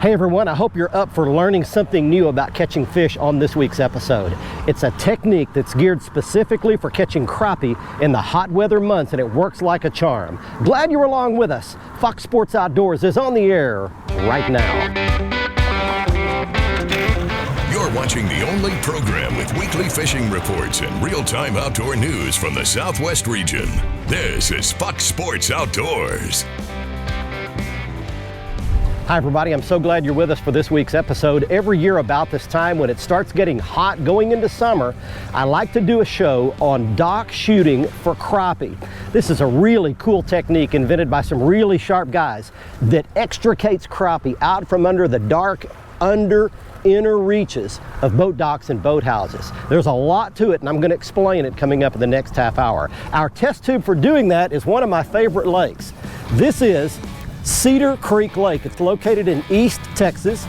Hey everyone, I hope you're up for learning something new about catching fish on this week's episode. It's a technique that's geared specifically for catching crappie in the hot weather months, and it works like a charm. Glad you're along with us. Fox Sports Outdoors is on the air right now. You're watching the only program with weekly fishing reports and real-time outdoor news from the Southwest region. This is Fox Sports Outdoors. Hi everybody, I'm so glad you're with us for this week's episode. Every year about this time when it starts getting hot going into summer, I like to do a show on dock shooting for crappie. This is a really cool technique invented by some really sharp guys that extricates crappie out from under the dark, inner reaches of boat docks and boathouses. There's a lot to it, and I'm going to explain it coming up in the next half hour. Our test tube for doing that is one of my favorite lakes. This is Cedar Creek Lake. It's located in East Texas,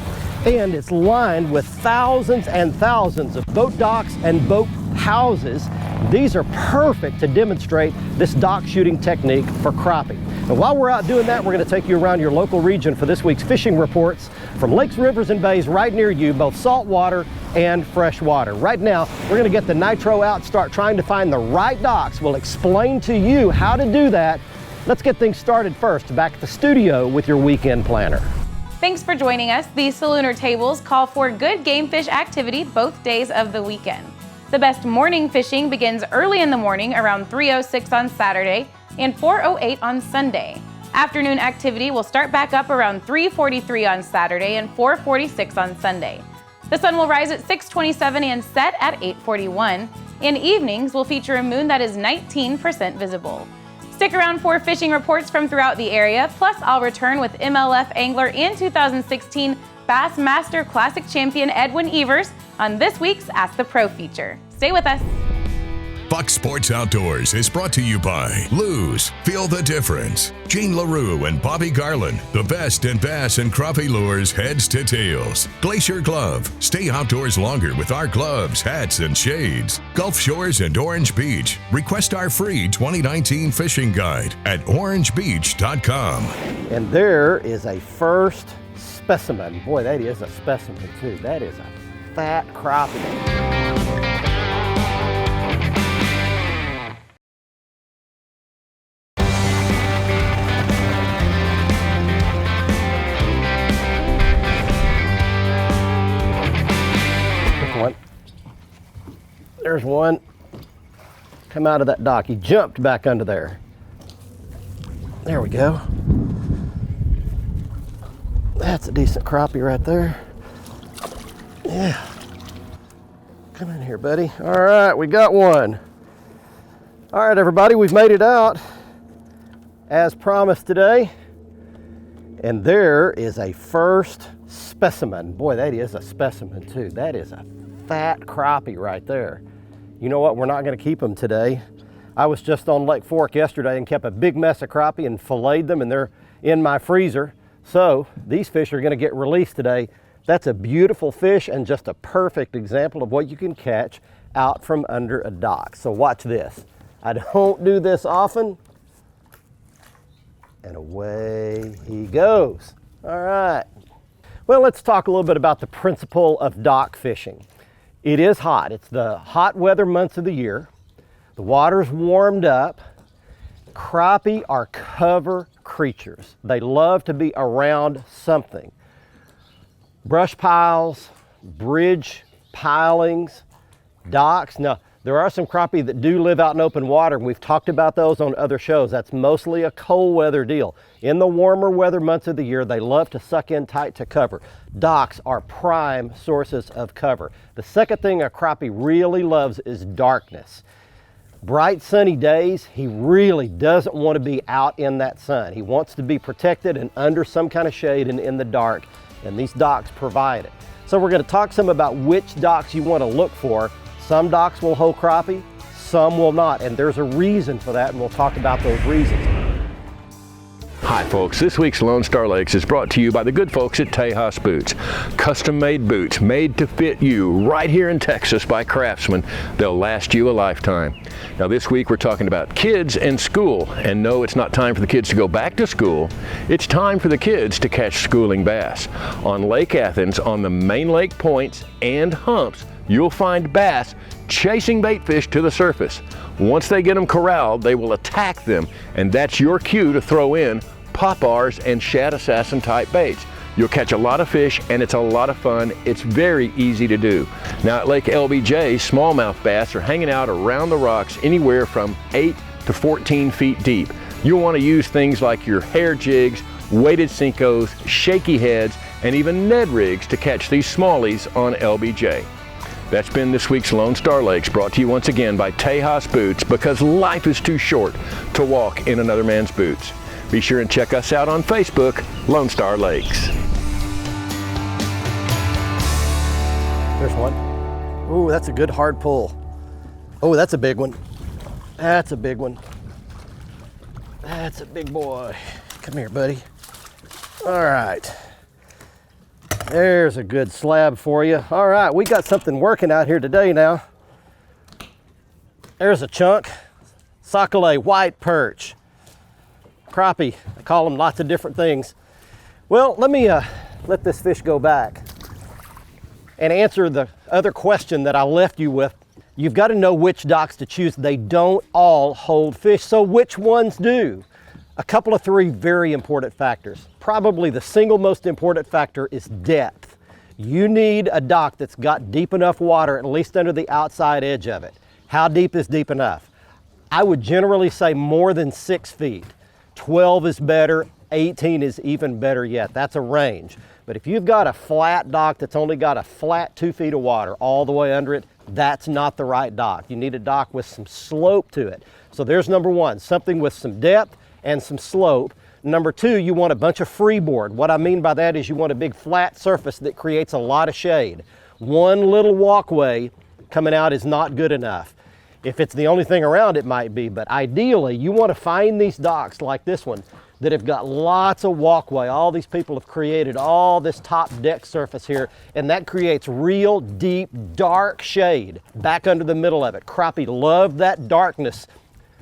and it's lined with thousands and thousands of boat docks and boat houses. These are perfect to demonstrate this dock shooting technique for crappie. And while we're out doing that, we're going to take you around your local region for this week's fishing reports from lakes, rivers, and bays right near you, both saltwater and freshwater. Right now, we're going to get the nitro out, start trying to find the right docks. We'll explain to you how to do that. Let's get things started first, back at the studio with your weekend planner. Thanks for joining us. The Salooner tables call for good game fish activity both days of the weekend. The best morning fishing begins early in the morning around 3:06 on Saturday and 4:08 on Sunday. Afternoon activity will start back up around 3:43 on Saturday and 4:46 on Sunday. The sun will rise at 6:27 and set at 8:41, and evenings will feature a moon that is 19% visible. Stick around for fishing reports from throughout the area, plus I'll return with MLF angler and 2016 Bassmaster Classic champion Edwin Evers on this week's Ask the Pro feature. Stay with us. Fox Sports Outdoors is brought to you by Lou's. Feel the difference. Gene LaRue and Bobby Garland. The best in bass and crappie lures, heads to tails. Glacier Glove. Stay outdoors longer with our gloves, hats, and shades. Gulf Shores and Orange Beach. Request our free 2019 fishing guide at orangebeach.com. And there is a first specimen. Boy, that is a specimen too. That is a fat crappie. There's one. Come out of that dock. He jumped back under there. There we go. That's a decent crappie right there. Yeah. Come in here, buddy. All right, we got one. All right, everybody, we've made it out as promised today. And there is a first specimen. Boy, that is a specimen too. That is a fat crappie right there. You know what, we're not going to keep them today. I was just on Lake Fork yesterday and kept a big mess of crappie and filleted them, and they're in my freezer. So these fish are going to get released today. That's a beautiful fish and just a perfect example of what you can catch out from under a dock. So watch this. I don't do this often. And away he goes. All right. Well, let's talk a little bit about the principle of dock fishing. It is hot. It's the hot weather months of the year. The water's warmed up. Crappie are cover creatures. They love to be around something. Brush piles, bridge pilings, docks. Now, there are some crappie that do live out in open water, and we've talked about those on other shows. That's mostly a cold weather deal. In the warmer weather months of the year, they love to suck in tight to cover. Docks are prime sources of cover. The second thing a crappie really loves is darkness. Bright sunny days, he really doesn't want to be out in that sun. He wants to be protected and under some kind of shade and in the dark, and these docks provide it. So we're going to talk some about which docks you want to look for. Some docks will hold crappie, some will not, and there's a reason for that, and we'll talk about those reasons. Hi folks, this week's Lone Star Lakes is brought to you by the good folks at Tejas Boots. Custom-made boots made to fit you right here in Texas by craftsmen. They'll last you a lifetime. Now this week we're talking about kids and school. And no, it's not time for the kids to go back to school. It's time for the kids to catch schooling bass. On Lake Athens, on the main lake points and humps, you'll find bass chasing bait fish to the surface. Once they get them corralled, they will attack them, and that's your cue to throw in poppars and shad assassin type baits. You'll catch a lot of fish, and it's a lot of fun. It's very easy to do. Now at Lake LBJ, smallmouth bass are hanging out around the rocks anywhere from 8 to 14 feet deep. You'll want to use things like your hair jigs, weighted Senkos, shaky heads, and even Ned rigs to catch these smallies on LBJ. That's been this week's Lone Star Lakes, brought to you once again by Tejas Boots, because life is too short to walk in another man's boots. Be sure and check us out on Facebook, Lone Star Lakes. There's one. Ooh, that's a good hard pull. Oh, that's a big one. That's a big one. That's a big boy. Come here, buddy. All right. There's a good slab for you. All right, we got something working out here today now. There's a chunk. Sockeye white perch. Crappie, I call them lots of different things. Well, let me let this fish go back and answer the other question that I left you with. You've got to know which docks to choose. They don't all hold fish, so which ones do? A couple of three very important factors. Probably the single most important factor is depth. You need a dock that's got deep enough water, at least under the outside edge of it. How deep is deep enough? I would generally say more than 6 feet. 12 is better, 18 is even better yet. That's a range. But if you've got a flat dock that's only got a flat 2 feet of water all the way under it, that's not the right dock. You need a dock with some slope to it. So there's number one, something with some depth and some slope. Number two, you want a bunch of freeboard. What I mean by that is you want a big flat surface that creates a lot of shade. One little walkway coming out is not good enough. If it's the only thing around, it might be, but ideally you want to find these docks like this one that have got lots of walkway. All these people have created all this top deck surface here, and that creates real deep, dark shade back under the middle of it. Crappie love that darkness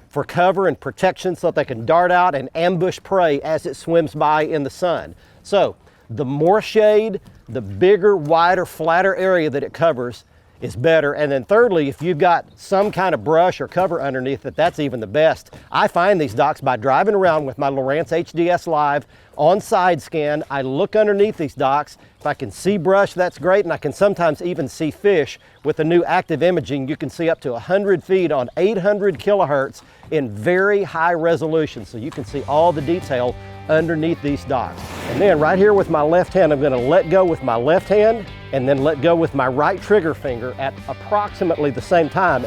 for cover and protection so that they can dart out and ambush prey as it swims by in the sun. So the more shade, the bigger, wider, flatter area that it covers is better. And then thirdly, if you've got some kind of brush or cover underneath it, that's even the best. I find these docks by driving around with my Lowrance HDS Live on side scan. I look underneath these docks. If I can see brush, that's great, and I can sometimes even see fish. With the new active imaging, you can see up to 100 feet on 800 kilohertz in very high resolution, so you can see all the detail underneath these docks. And then right here with my left hand, I'm gonna let go with my left hand and then let go with my right trigger finger at approximately the same time.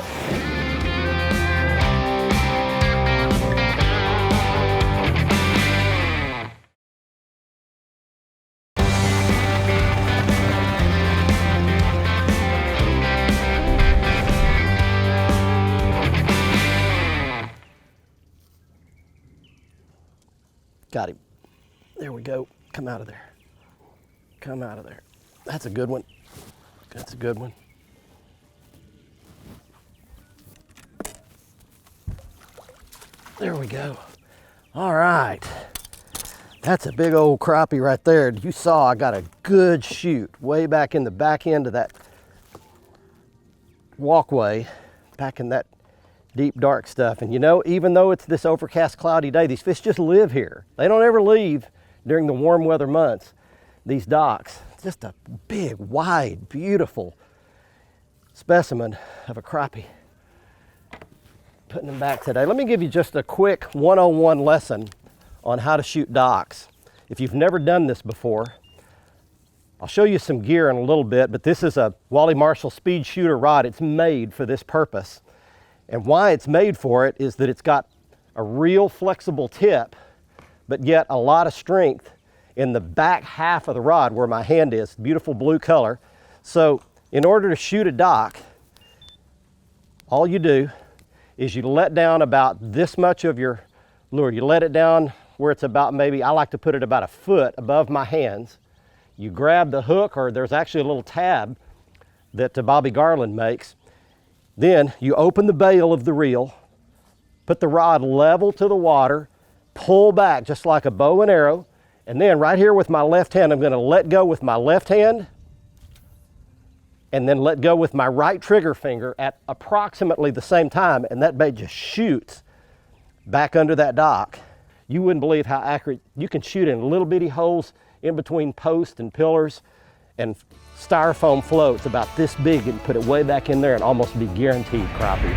Got him. There we go. Come out of there. Come out of there. That's a good one. That's a good one. There we go. All right. That's a big old crappie right there. You saw I got a good shoot way back in the back end of that walkway, back in that deep dark stuff. And you know, even though it's this overcast cloudy day, these fish just live here. They don't ever leave during the warm weather months. These docks, just a big, wide, beautiful specimen of a crappie. Putting them back today. Let me give you just a quick 101 lesson on how to shoot docks. If you've never done this before, I'll show you some gear in a little bit, but this is a Wally Marshall Speed Shooter rod. It's made for this purpose. And why it's made for it is that it's got a real flexible tip, but yet a lot of strength in the back half of the rod where my hand is, beautiful blue color. So in order to shoot a dock, all you do is you let down about this much of your lure. You let it down where it's about maybe, I like to put it about a foot above my hands. You grab the hook, or there's actually a little tab that Bobby Garland makes. Then you open the bail of the reel, put the rod level to the water, pull back just like a bow and arrow, and then right here with my left hand, I'm gonna let go with my left hand and then let go with my right trigger finger at approximately the same time, and that bait just shoots back under that dock. You wouldn't believe how accurate. You can shoot in little bitty holes in between posts and pillars, and styrofoam floats about this big and put it way back in there and almost be guaranteed crappie.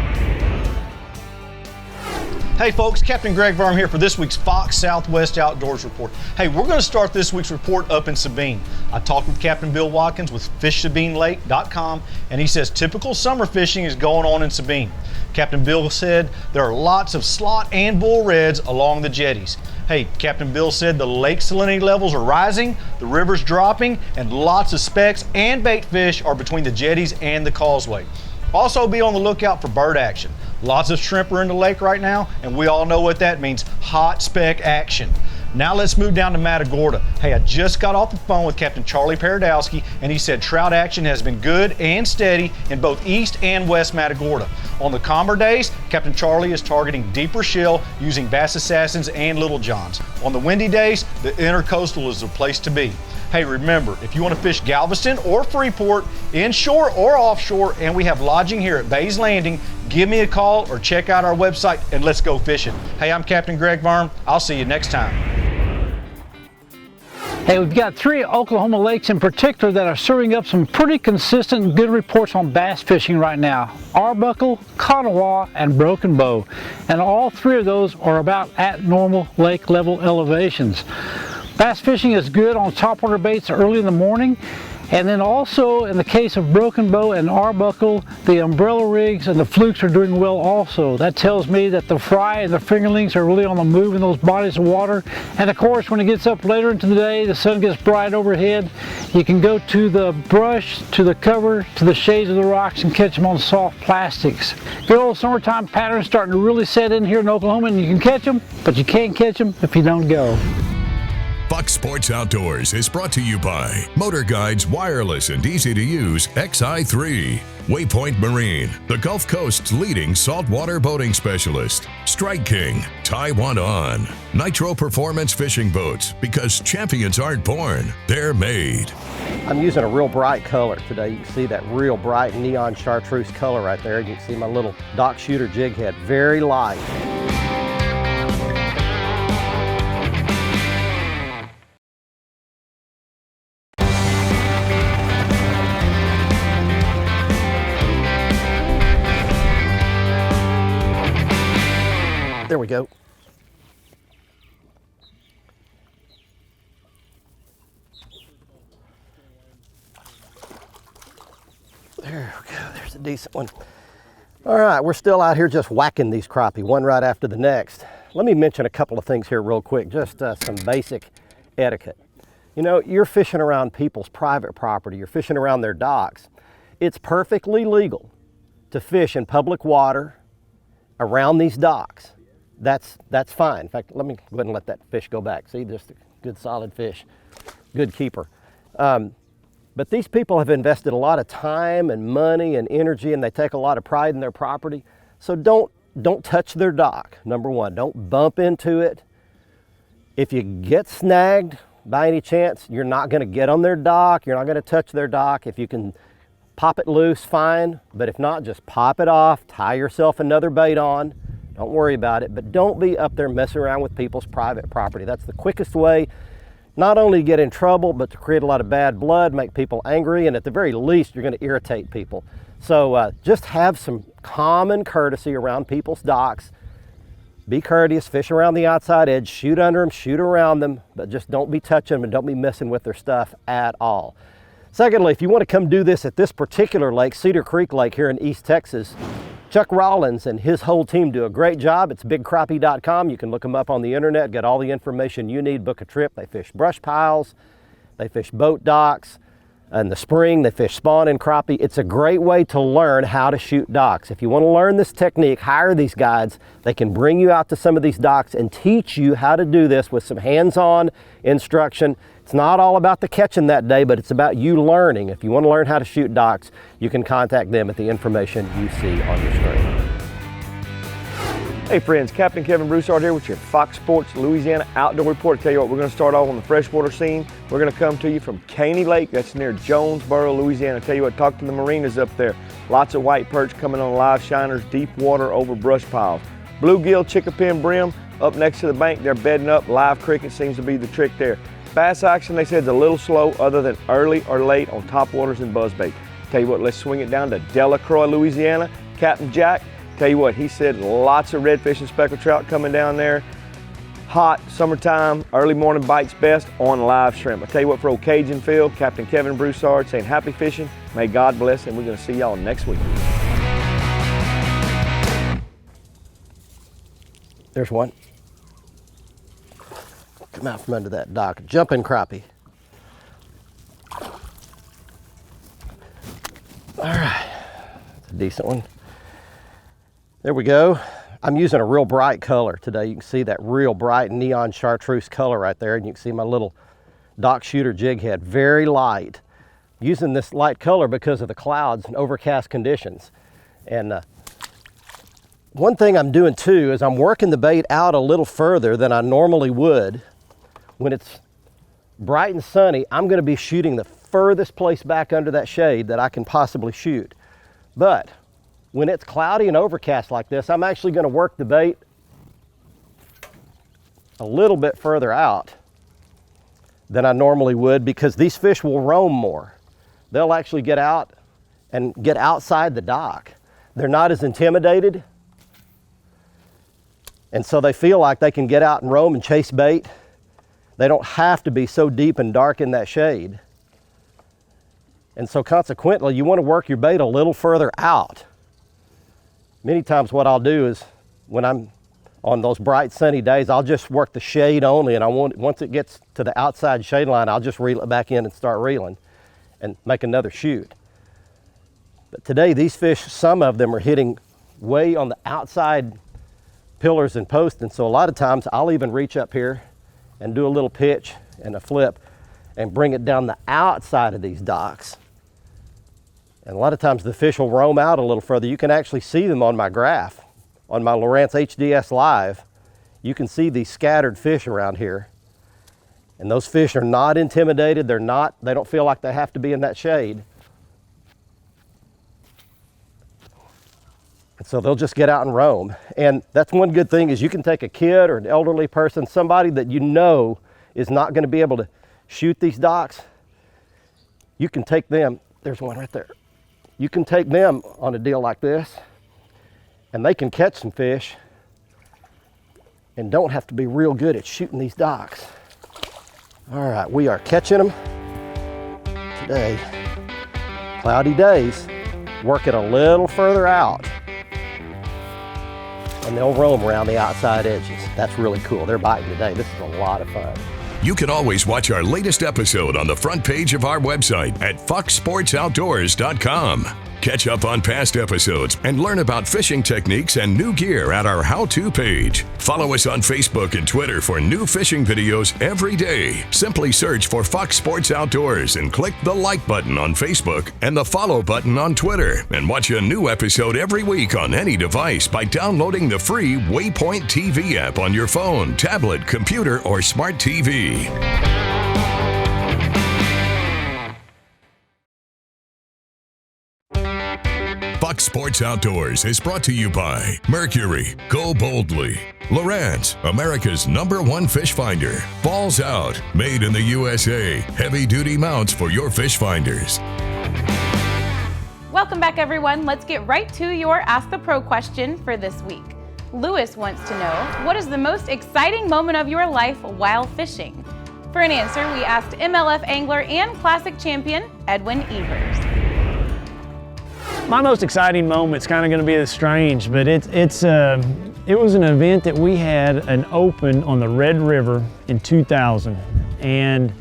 Hey folks, Captain Greg Varm here for this week's Fox Southwest Outdoors Report. Hey, we're going to start this week's report up in Sabine. I talked with Captain Bill Watkins with FishSabineLake.com, and he says typical summer fishing is going on in Sabine. Captain Bill said there are lots of slot and bull reds along the jetties. Hey, Captain Bill said the lake salinity levels are rising, the river's dropping, and lots of specks and bait fish are between the jetties and the causeway. Also be on the lookout for bird action. Lots of shrimp are in the lake right now, and we all know what that means, hot speck action. Now let's move down to Matagorda. Hey, I just got off the phone with Captain Charlie Paradowski, and he said trout action has been good and steady in both east and west Matagorda. On the calmer days, Captain Charlie is targeting deeper shell using Bass Assassins and Little Johns. On the windy days, the intercoastal is the place to be. Hey, remember, if you want to fish Galveston or Freeport, inshore or offshore, and we have lodging here at Bay's Landing, give me a call or check out our website and let's go fishing. Hey, I'm Captain Greg Varm. I'll see you next time. Hey, we've got 3 Oklahoma lakes in particular that are serving up some pretty consistent and good reports on bass fishing right now. Arbuckle, Kanawha, and Broken Bow. And all 3 of those are about at normal lake level elevations. Bass fishing is good on topwater baits early in the morning, and then also in the case of Broken Bow and Arbuckle, the umbrella rigs and the flukes are doing well also. That tells me that the fry and the fingerlings are really on the move in those bodies of water. And of course, when it gets up later into the day, the sun gets bright overhead, you can go to the brush, to the cover, to the shades of the rocks and catch them on soft plastics. Good old summertime pattern starting to really set in here in Oklahoma, and you can catch them, but you can't catch them if you don't go. Fox Sports Outdoors is brought to you by Motor Guide's wireless and easy to use XI3, Waypoint Marine, the Gulf Coast's leading saltwater boating specialist, Strike King, Taiwan On, Nitro Performance Fishing Boats, because champions aren't born, they're made. I'm using a real bright color today. You can see that real bright neon chartreuse color right there. You can see my little dock shooter jig head, very light. There we go. There we go, there's a decent one. All right, we're still out here just whacking these crappie, one right after the next. Let me mention a couple of things here real quick, just some basic etiquette. You know, you're fishing around people's private property, you're fishing around their docks. It's perfectly legal to fish in public water around these docks. That's fine. In fact, let me go ahead and let that fish go back. See, just a good solid fish, good keeper. But these people have invested a lot of time and money and energy, and they take a lot of pride in their property. So don't touch their dock, number one. Don't bump into it. If you get snagged by any chance, you're not gonna get on their dock, you're not gonna touch their dock. If you can pop it loose, fine. But if not, just pop it off, tie yourself another bait on. Don't worry about it, but don't be up there messing around with people's private property. That's the quickest way, not only to get in trouble, but to create a lot of bad blood, make people angry, and at the very least, you're going to irritate people. So just have some common courtesy around people's docks. Be courteous, fish around the outside edge, shoot under them, shoot around them, but just don't be touching them and don't be messing with their stuff at all. Secondly, if you want to come do this at this particular lake, Cedar Creek Lake here in East Texas, Chuck Rollins and his whole team do a great job. It's bigcrappie.com. You can look them up on the internet, get all the information you need, book a trip. They fish brush piles, they fish boat docks, in the spring. They fish spawn and crappie. It's a great way to learn how to shoot docks. If you want to learn this technique, hire these guides. They can bring you out to some of these docks and teach you how to do this with some hands-on instruction. It's not all about the catching that day, but it's about you learning. If you want to learn how to shoot docks, you can contact them at the information you see on your screen. Hey friends, Captain Kevin Broussard here with your Fox Sports Louisiana Outdoor Report. I tell you what, we're going to start off on the freshwater scene. We're going to come to you from Caney Lake, that's near Jonesboro, Louisiana. I tell you what, talk to the marinas up there. Lots of white perch coming on live shiners, deep water over brush piles. Bluegill, chickapin, brim up next to the bank. They're bedding up. Live cricket seems to be the trick there. Bass action, they said, is a little slow other than early or late on top waters and buzzbait. Tell you what, let's swing it down to Delacroix, Louisiana. Captain Jack, tell you what, he said lots of redfish and speckled trout coming down there. Hot, summertime, early morning bites best on live shrimp. I tell you what, for old Cajun Field, Captain Kevin Broussard saying happy fishing. May God bless, and we're going to see y'all next week. There's one. Come out from under that dock. Jumping crappie. All right, that's a decent one. There we go. I'm using a real bright color today. You can see that real bright neon chartreuse color right there, and you can see my little dock shooter jig head, very light. Using this light color because of the clouds and overcast conditions. And one thing I'm doing too is I'm working the bait out a little further than I normally would. When it's bright and sunny, I'm going to be shooting the furthest place back under that shade that I can possibly shoot. But when it's cloudy and overcast like this, I'm actually going to work the bait a little bit further out than I normally would, because these fish will roam more. They'll actually get out and get outside the dock. They're not as intimidated, and so they feel like they can get out and roam and chase bait. They don't have to be so deep and dark in that shade. And so consequently, you want to work your bait a little further out. Many times what I'll do is, when I'm on those bright sunny days, I'll just work the shade only, and once it gets to the outside shade line, I'll just reel it back in and start reeling and make another shoot. But today, these fish, some of them are hitting way on the outside pillars and posts, and so a lot of times I'll even reach up here and do a little pitch and a flip and bring it down the outside of these docks. And a lot of times the fish will roam out a little further. You can actually see them on my graph, on my Lowrance HDS Live. You can see these scattered fish around here. And those fish are not intimidated. They don't feel like they have to be in that shade. And so they'll just get out and roam. And that's one good thing, is you can take a kid or an elderly person, somebody that you know is not going to be able to shoot these docks. You can take them, there's one right there. You can take them on a deal like this, and they can catch some fish and don't have to be real good at shooting these docks. All right, we are catching them today. Cloudy days, work it a little further out, and they'll roam around the outside edges. That's really cool. They're biting today. This is a lot of fun. You can always watch our latest episode on the front page of our website at foxsportsoutdoors.com. Catch up on past episodes and learn about fishing techniques and new gear at our how-to page. Follow us on Facebook and Twitter for new fishing videos every day. Simply search for Fox Sports Outdoors and click the like button on Facebook and the follow button on Twitter, and watch a new episode every week on any device by downloading the free Waypoint TV app on your phone, tablet, computer, or smart TV. Fox Sports Outdoors is brought to you by Mercury, Go Boldly, Lowrance, America's #1 fish finder, Balls Out, made in the USA, heavy-duty mounts for your fish finders. Welcome back, everyone. Let's get right to your Ask the Pro question for this week. Lewis wants to know, what is the most exciting moment of your life while fishing? For an answer, we asked MLF angler and classic champion Edwin Evers. My most exciting moment's kind of going to be strange, but it was an event that we had an open on the Red River in 2000, and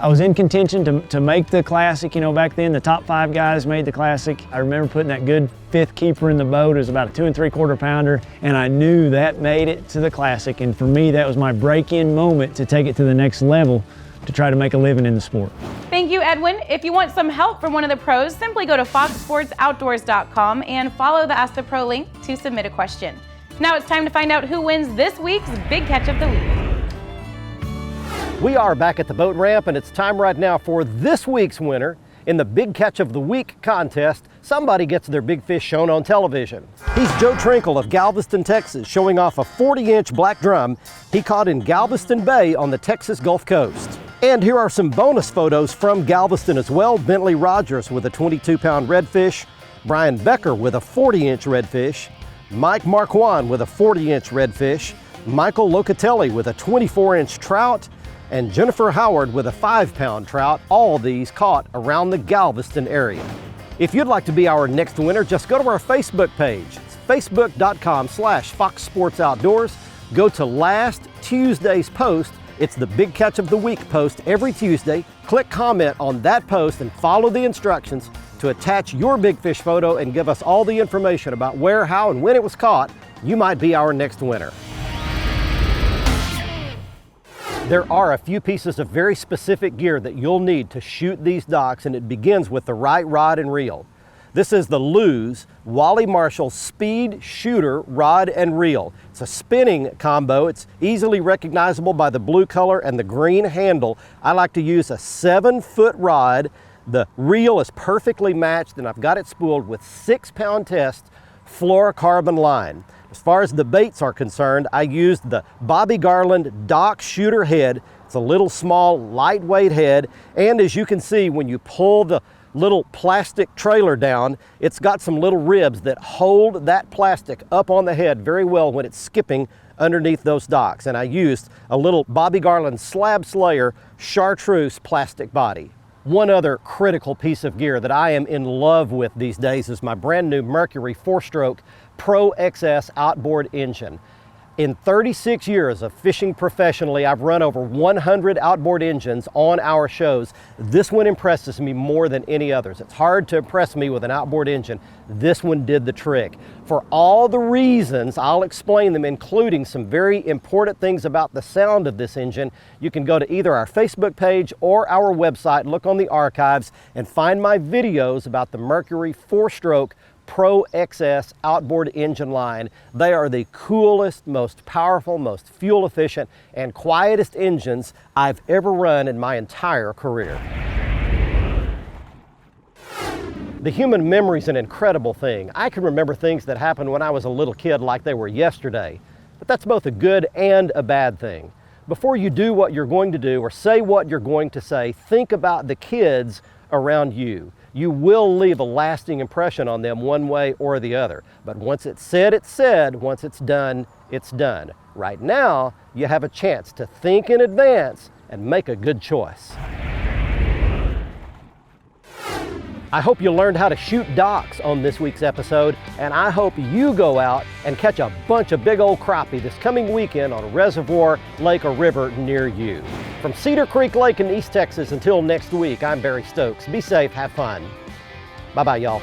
I was in contention to make the Classic. You know, back then the top 5 guys made the Classic. I remember putting that good 5th keeper in the boat. It was about a 2 3/4 pounder, and I knew that made it to the Classic. And for me, that was my break-in moment to take it to the next level to try to make a living in the sport. Thank you, Edwin. If you want some help from one of the pros, simply go to foxsportsoutdoors.com and follow the Ask the Pro link to submit a question. Now it's time to find out who wins this week's Big Catch of the Week. We are back at the boat ramp, and it's time right now for this week's winner. In the Big Catch of the Week contest, somebody gets their big fish shown on television. He's Joe Trinkle of Galveston, Texas, showing off a 40-inch black drum he caught in Galveston Bay on the Texas Gulf Coast. And here are some bonus photos from Galveston as well. Bentley Rogers with a 22-pound redfish, Brian Becker with a 40-inch redfish, Mike Marquand with a 40-inch redfish, Michael Locatelli with a 24-inch trout, and Jennifer Howard with a 5-pound trout, all these caught around the Galveston area. If you'd like to be our next winner, just go to our Facebook page. It's facebook.com/Fox Sports Outdoors. Go to last Tuesday's post. It's the Big Catch of the Week post every Tuesday. Click comment on that post and follow the instructions to attach your big fish photo and give us all the information about where, how, and when it was caught. You might be our next winner. There are a few pieces of very specific gear that you'll need to shoot these docks, and it begins with the right rod and reel. This is the Lew's Wally Marshall Speed Shooter Rod and Reel. It's a spinning combo. It's easily recognizable by the blue color and the green handle. I like to use a 7-foot rod. The reel is perfectly matched, and I've got it spooled with 6-pound test fluorocarbon line. As far as the baits are concerned, I used the Bobby Garland Dock Shooter head. It's a little small, lightweight head, and as you can see, when you pull the little plastic trailer down, it's got some little ribs that hold that plastic up on the head very well when it's skipping underneath those docks. And I used a little Bobby Garland Slab Slayer chartreuse plastic body. One other critical piece of gear that I am in love with these days is my brand new Mercury 4-stroke Pro XS outboard engine. In 36 years of fishing professionally, I've run over 100 outboard engines on our shows. This one impresses me more than any others. It's hard to impress me with an outboard engine. This one did the trick. For all the reasons, I'll explain them, including some very important things about the sound of this engine. You can go to either our Facebook page or our website, look on the archives, and find my videos about the Mercury 4-stroke Pro XS outboard engine line. They are the coolest, most powerful, most fuel efficient, and quietest engines I've ever run in my entire career. The human memory is an incredible thing. I can remember things that happened when I was a little kid like they were yesterday, but that's both a good and a bad thing. Before you do what you're going to do or say what you're going to say, think about the kids around you. You will leave a lasting impression on them one way or the other. But once it's said, it's said. Once it's done, it's done. Right now, you have a chance to think in advance and make a good choice. I hope you learned how to shoot docks on this week's episode, and I hope you go out and catch a bunch of big old crappie this coming weekend on a reservoir, lake, or river near you. From Cedar Creek Lake in East Texas, until next week, I'm Barry Stokes. Be safe, have fun. Bye-bye, y'all.